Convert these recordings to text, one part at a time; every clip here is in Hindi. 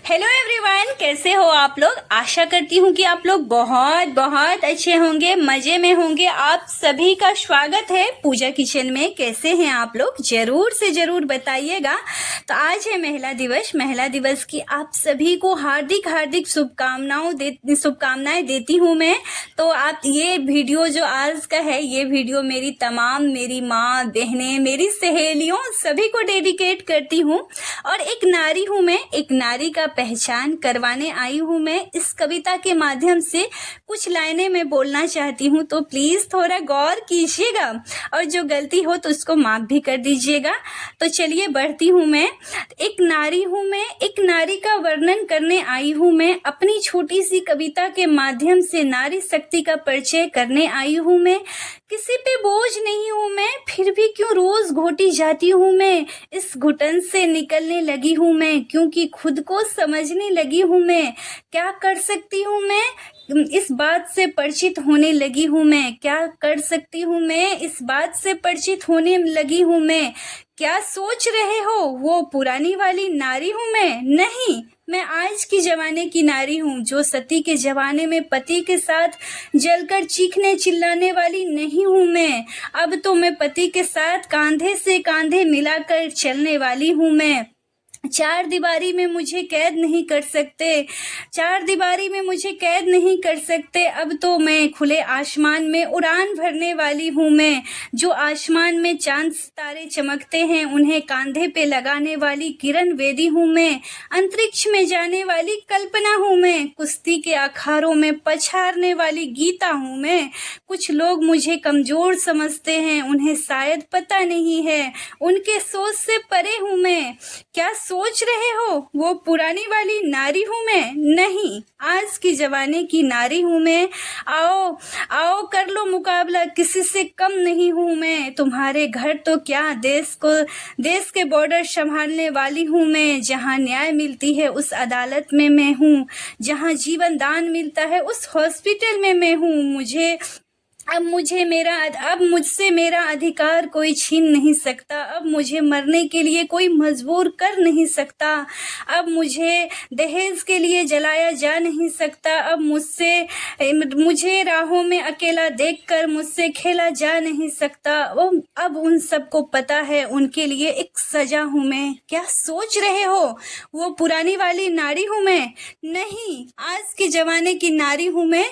हेलो एवरीवन, कैसे हो आप लोग। आशा करती हूँ कि आप लोग बहुत बहुत अच्छे होंगे, मजे में होंगे। आप सभी का स्वागत है पूजा किचन में। कैसे हैं आप लोग, जरूर से जरूर बताइएगा। तो आज है महिला दिवस। महिला दिवस की आप सभी को हार्दिक हार्दिक शुभकामनाएं देती हूँ मैं। तो आप ये वीडियो जो आज का है, ये वीडियो मेरी माँ बहनें, मेरी सहेलियों सभी को डेडिकेट करती हूँ। और एक नारी हूँ मैं, एक नारी का पहचान करवाने आई हूँ मैं। इस कविता के माध्यम से कुछ लाइनें मैं बोलना चाहती हूँ, तो प्लीज थोड़ा गौर कीजिएगा और जो गलती हो तो उसको माफ भी कर दीजिएगा। तो चलिए बढ़ती हूँ मैं। एक नारी हूँ मैं, एक नारी का वर्णन करने आई हूँ मैं। अपनी छोटी सी कविता के माध्यम से नारी शक्ति का परिचय करने आई हूँ मैं। किसी पे बोझ नहीं हूँ मैं, फिर भी क्यों रोज घोटी जाती हूँ मैं। इस घुटन से निकलने लगी हूँ मैं, क्योंकि खुद को समझने लगी हूँ मैं। क्या कर सकती हूँ मैं, इस बात से परिचित होने लगी हूँ मैं। क्या कर सकती हूँ मैं, इस बात से परिचित होने लगी हूँ मैं। क्या सोच रहे हो, वो पुरानी वाली नारी हूँ मैं? नहीं, मैं आज की जमाने की नारी हूँ, जो सती के जमाने में पति के साथ जलकर चीखने चिल्लाने वाली नहीं हूँ मैं। अब तो मैं पति के साथ कांधे से कांधे मिलाकर चलने वाली हूँ मैं। चार दीवारी में मुझे कैद नहीं कर सकते, चार दीवारी में मुझे कैद नहीं कर सकते। अब तो मैं खुले आसमान में उड़ान भरने वाली हूँ मैं। जो आसमान में चांद सितारे चमकते हैं, उन्हें कांधे पे लगाने वाली किरण वेदी हूँ मैं। अंतरिक्ष में जाने वाली कल्पना हूँ मैं। कुश्ती के अखाड़ों में पछाड़ने वाली गीता हूँ मैं। कुछ लोग मुझे कमजोर समझते हैं, उन्हें शायद पता नहीं है, उनके सोच से परे हूँ मैं। क्या सोच रहे हो, वो पुरानी वाली नारी हूँ मैं? नहीं, आज की जमाने की नारी हूँ मैं। आओ आओ कर लो मुकाबला, किसी से कम नहीं हूँ मैं। तुम्हारे घर तो क्या, देश के बॉर्डर संभालने वाली हूँ मैं। जहाँ न्याय मिलती है उस अदालत में मैं हूँ, जहाँ जीवन दान मिलता है उस हॉस्पिटल में मैं हूँ। अब मुझसे मेरा अधिकार कोई छीन नहीं सकता। अब मुझे मरने के लिए कोई मजबूर कर नहीं सकता। अब मुझे दहेज के लिए जलाया जा नहीं सकता। अब मुझे राहों में अकेला देखकर मुझसे खेला जा नहीं सकता। अब उन सबको पता है, उनके लिए एक सजा हूँ मैं। क्या सोच रहे हो, वो पुरानी वाली नारी हूँ मैं? नहीं, आज के जमाने की नारी हूँ मैं।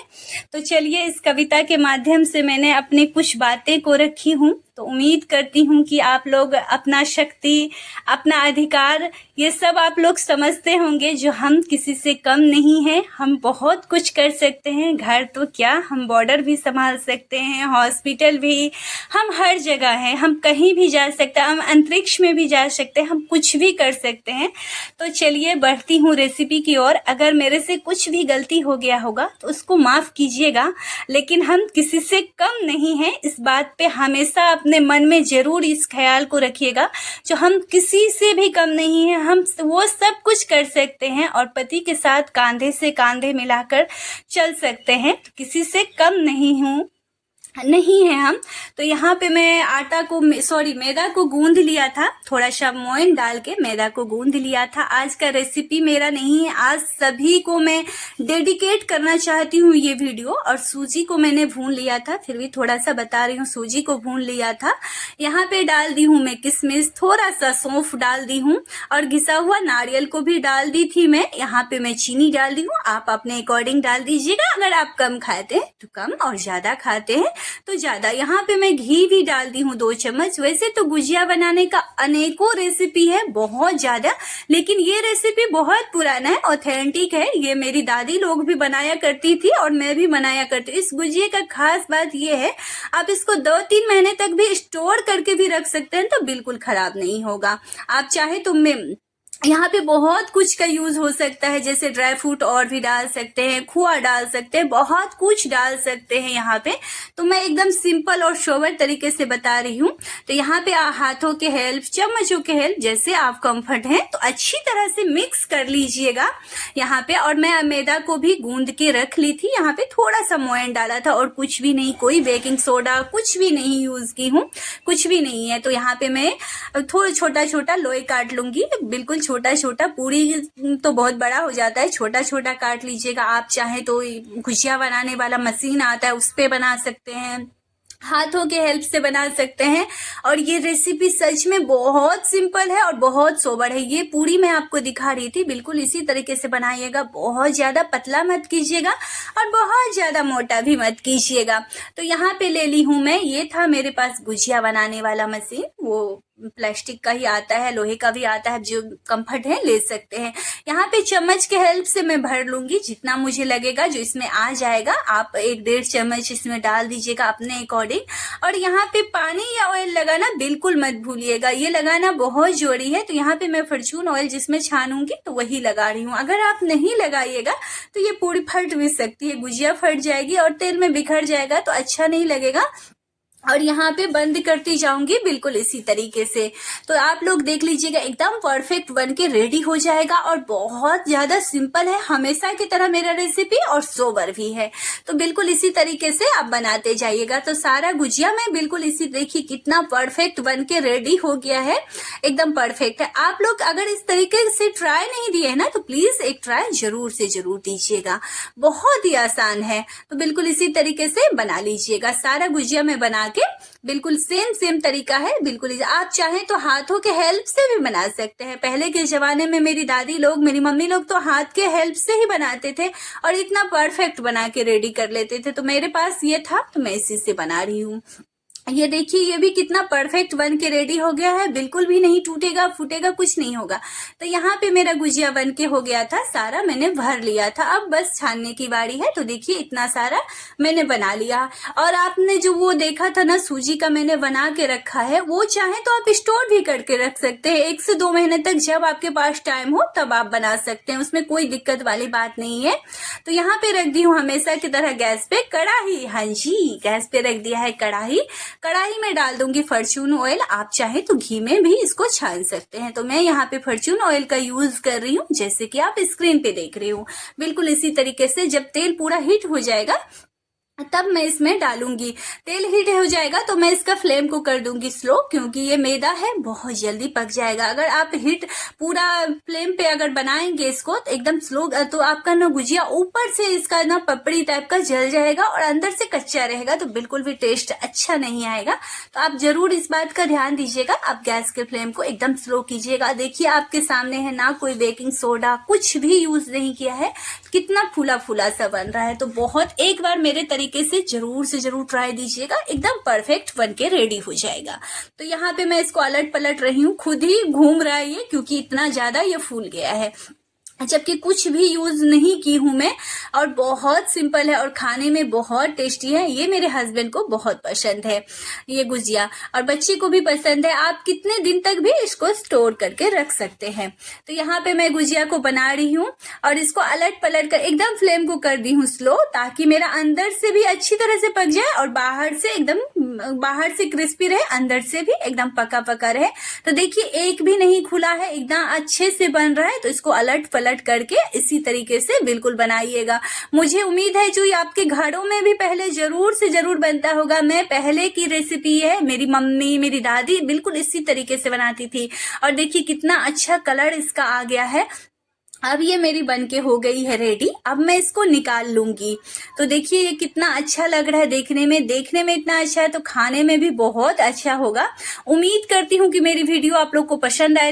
तो चलिए, इस कविता के माध्यम से मैंने अपनी कुछ बातें को रखी हूँ। तो उम्मीद करती हूँ कि आप लोग अपना शक्ति, अपना अधिकार, ये सब आप लोग समझते होंगे। जो हम किसी से कम नहीं हैं, हम बहुत कुछ कर सकते हैं। घर तो क्या, हम बॉर्डर भी संभाल सकते हैं, हॉस्पिटल भी, हम हर जगह हैं, हम कहीं भी जा सकते हैं, हम अंतरिक्ष में भी जा सकते हैं, हम कुछ भी कर सकते हैं। तो चलिए बढ़ती हूँ रेसिपी की ओर। अगर मेरे से कुछ भी गलती हो गया होगा तो उसको माफ कीजिएगा, लेकिन हम किसी से कम नहीं हैं, इस बात पे हमेशा अपने मन में जरूर इस ख्याल को रखिएगा। जो हम किसी से भी कम नहीं हैं, हम वो सब कुछ कर सकते हैं और पति के साथ कांधे से कांधे मिलाकर चल सकते हैं। किसी से कम नहीं है हम। तो यहाँ पे मैं मैदा को गूंद लिया था, थोड़ा सा मोइन डाल के मैदा को गूंद लिया था। आज का रेसिपी मेरा नहीं है, आज सभी को मैं डेडिकेट करना चाहती हूँ ये वीडियो। और सूजी को मैंने भून लिया था, फिर भी थोड़ा सा बता रही हूँ, सूजी को भून लिया था। यहाँ पे डाल दी हूँ मैं किशमिश, थोड़ा सा सौंफ डाल दी हूँ और घिसा हुआ नारियल को भी डाल दी थी मैं। यहाँ पे मैं चीनी डाल दी हूँ, आप अपने अकॉर्डिंग डाल दीजिएगा। अगर आप कम खाते हैं तो कम, और ज्यादा खाते हैं तो ज्यादा। यहाँ पे मैं घी भी डाल दी हूँ 2 चम्मच। वैसे तो गुजिया बनाने का अनेकों रेसिपी है, बहुत ज्यादा, लेकिन ये रेसिपी बहुत पुराना है, ऑथेंटिक है। ये मेरी दादी लोग भी बनाया करती थी और मैं भी बनाया करती हूँ। इस गुजिया का खास बात ये है, आप इसको 2-3 महीने तक भी स्टोर करके भी रख सकते हैं तो बिल्कुल खराब नहीं होगा। आप चाहे तो यहाँ पे बहुत कुछ का यूज हो सकता है, जैसे ड्राई फ्रूट और भी डाल सकते हैं, खोआ डाल सकते हैं, बहुत कुछ डाल सकते हैं यहाँ पे। तो मैं एकदम सिंपल और सोबर तरीके से बता रही हूँ। तो यहाँ पे हाथों के हेल्प, चम्मचों के हेल्प, जैसे आप कंफर्ट हैं तो अच्छी तरह से मिक्स कर लीजिएगा यहाँ पे। और मैं मैदा को भी गूंद के रख ली थी, यहाँ पे थोड़ा सा मोयन डाला था और कुछ भी नहीं, कोई बेकिंग सोडा कुछ भी नहीं यूज की हूँ, कुछ भी नहीं है। तो यहाँ पे मैं थोड़ा छोटा छोटा लोई काट लूंगी, बिल्कुल छोटा छोटा, पूरी तो बहुत बड़ा हो जाता है, छोटा छोटा काट लीजिएगा। आप चाहें तो गुजिया बनाने वाला मशीन आता है, उस पे बना सकते हैं, हाथों के हेल्प से बना सकते हैं। और ये रेसिपी सच में बहुत सिंपल है और बहुत सोबर है। ये पूरी मैं आपको दिखा रही थी, बिल्कुल इसी तरीके से बनाइएगा। बहुत ज़्यादा पतला मत कीजिएगा और बहुत ज़्यादा मोटा भी मत कीजिएगा। तो यहाँ पे ले ली हूँ मैं, ये था मेरे पास गुजिया बनाने वाला मशीन, वो प्लास्टिक का ही आता है, लोहे का भी आता है, जो कंफर्ट है ले सकते हैं। यहाँ पे चम्मच के हेल्प से मैं भर लूंगी जितना मुझे लगेगा, जो इसमें आ जाएगा। आप 1-1.5 चम्मच इसमें डाल दीजिएगा अपने अकॉर्डिंग। और यहाँ पे पानी या ऑयल लगाना बिल्कुल मत भूलिएगा, ये लगाना बहुत जरूरी है। तो यहाँ पे मैं फॉर्चून ऑयल जिसमें छानूंगी तो वही लगा रही हूँ। अगर आप नहीं लगाइएगा तो ये पूरी फट भी सकती है, गुजिया फट जाएगी और तेल में बिखर जाएगा तो अच्छा नहीं लगेगा। और यहाँ पे बंद करती जाऊंगी बिल्कुल इसी तरीके से। तो आप लोग देख लीजिएगा, एकदम परफेक्ट बन के रेडी हो जाएगा और बहुत ज्यादा सिंपल है, हमेशा की तरह मेरा रेसिपी, और सोबर भी है। तो बिल्कुल इसी तरीके से आप बनाते जाइएगा। तो सारा गुजिया में बिल्कुल इसी, देखिए कितना परफेक्ट बन के रेडी हो गया है, एकदम परफेक्ट है। आप लोग अगर इस तरीके से ट्राई नहीं दिए है ना, तो प्लीज एक ट्राई जरूर से जरूर दीजिएगा, बहुत ही आसान है। तो बिल्कुल इसी तरीके से बना लीजिएगा। सारा गुजिया में बना के बिल्कुल सेम तरीका है, बिल्कुल। आप चाहें तो हाथों के हेल्प से भी बना सकते हैं। पहले के जमाने में मेरी दादी लोग, मेरी मम्मी लोग तो हाथ के हेल्प से ही बनाते थे और इतना परफेक्ट बना के रेडी कर लेते थे। तो मेरे पास ये था तो मैं इसी से बना रही हूँ। ये देखिए, ये भी कितना परफेक्ट बन के रेडी हो गया है, बिल्कुल भी नहीं टूटेगा फूटेगा, कुछ नहीं होगा। तो यहाँ पे मेरा गुजिया बन के हो गया था, सारा मैंने भर लिया था। अब बस छानने की बारी है। तो देखिए इतना सारा मैंने बना लिया। और आपने जो वो देखा था ना, सूजी का मैंने बना के रखा है, वो चाहे तो आप स्टोर भी करके रख सकते हैं 1 से 2 महीने तक। जब आपके पास टाइम हो तब आप बना सकते हैं, उसमें कोई दिक्कत वाली बात नहीं है। तो यहाँ पे रख दी हूँ हमेशा की तरह गैस पे कढ़ाई। हाँ जी, गैस पे रख दिया है कढ़ाई। कढ़ाई में डाल दूंगी फॉर्चून ऑयल, आप चाहे तो घी में भी इसको छान सकते हैं। तो मैं यहाँ पे फॉर्चून ऑयल का यूज कर रही हूँ, जैसे कि आप स्क्रीन पे देख रही हूँ। बिल्कुल इसी तरीके से जब तेल पूरा हीट हो जाएगा तब मैं इसमें डालूंगी। तेल हीट हो जाएगा तो मैं इसका फ्लेम को कर दूंगी स्लो, क्योंकि ये मैदा है बहुत जल्दी पक जाएगा। अगर आप हीट पूरा फ्लेम पे अगर बनाएंगे इसको तो एकदम स्लो, तो आपका ना गुजिया ऊपर से इसका ना पपड़ी टाइप का जल जाएगा और अंदर से कच्चा रहेगा, तो बिल्कुल भी टेस्ट अच्छा नहीं आएगा। तो आप जरूर इस बात का ध्यान दीजिएगा। आप गैस के फ्लेम को एकदम स्लो कीजिएगा। देखिए आपके सामने है ना, कोई बेकिंग सोडा कुछ भी यूज नहीं किया है, कितना फूला फूला सा बन रहा है। तो बहुत, एक बार मेरे तरीके से जरूर ट्राई दीजिएगा, एकदम परफेक्ट बन के रेडी हो जाएगा। तो यहाँ पे मैं इसको अलट पलट रही हूँ, खुद ही घूम रहा है ये, क्योंकि इतना ज्यादा ये फूल गया है, जबकि कुछ भी यूज नहीं की हूं मैं। और बहुत सिंपल है और खाने में बहुत टेस्टी है। ये मेरे हस्बैंड को बहुत पसंद है ये गुजिया, और बच्चे को भी पसंद है। आप कितने दिन तक भी इसको स्टोर करके रख सकते हैं। तो यहाँ पे मैं गुजिया को बना रही हूँ और इसको अलट पलट कर एकदम फ्लेम को कर दी हूँ स्लो, ताकि मेरा अंदर से भी अच्छी तरह से पक जाए और बाहर से क्रिस्पी रहे, अंदर से भी एकदम पका पका रहे। तो देखिए एक भी नहीं खुला है, एकदम अच्छे से बन रहा है। तो इसको अलट पलट करके इसी तरीके से बिल्कुल बनाइएगा। मुझे उम्मीद है जो ये आपके घरों में भी पहले जरूर से जरूर बनता होगा। मैं पहले की रेसिपी है, मेरी मम्मी मेरी दादी बिल्कुल इसी तरीके से बनाती थी। और देखिए कितना अच्छा कलर इसका आ गया है। अब ये मेरी बनके हो गई है रेडी। अब मैं इसको निकाल लूंगी। तो देखिए ये कितना अच्छा लग रहा है देखने में इतना अच्छा है, तो खाने में भी बहुत अच्छा होगा। उम्मीद करती हूँ कि मेरी वीडियो आप लोग को पसंद आए।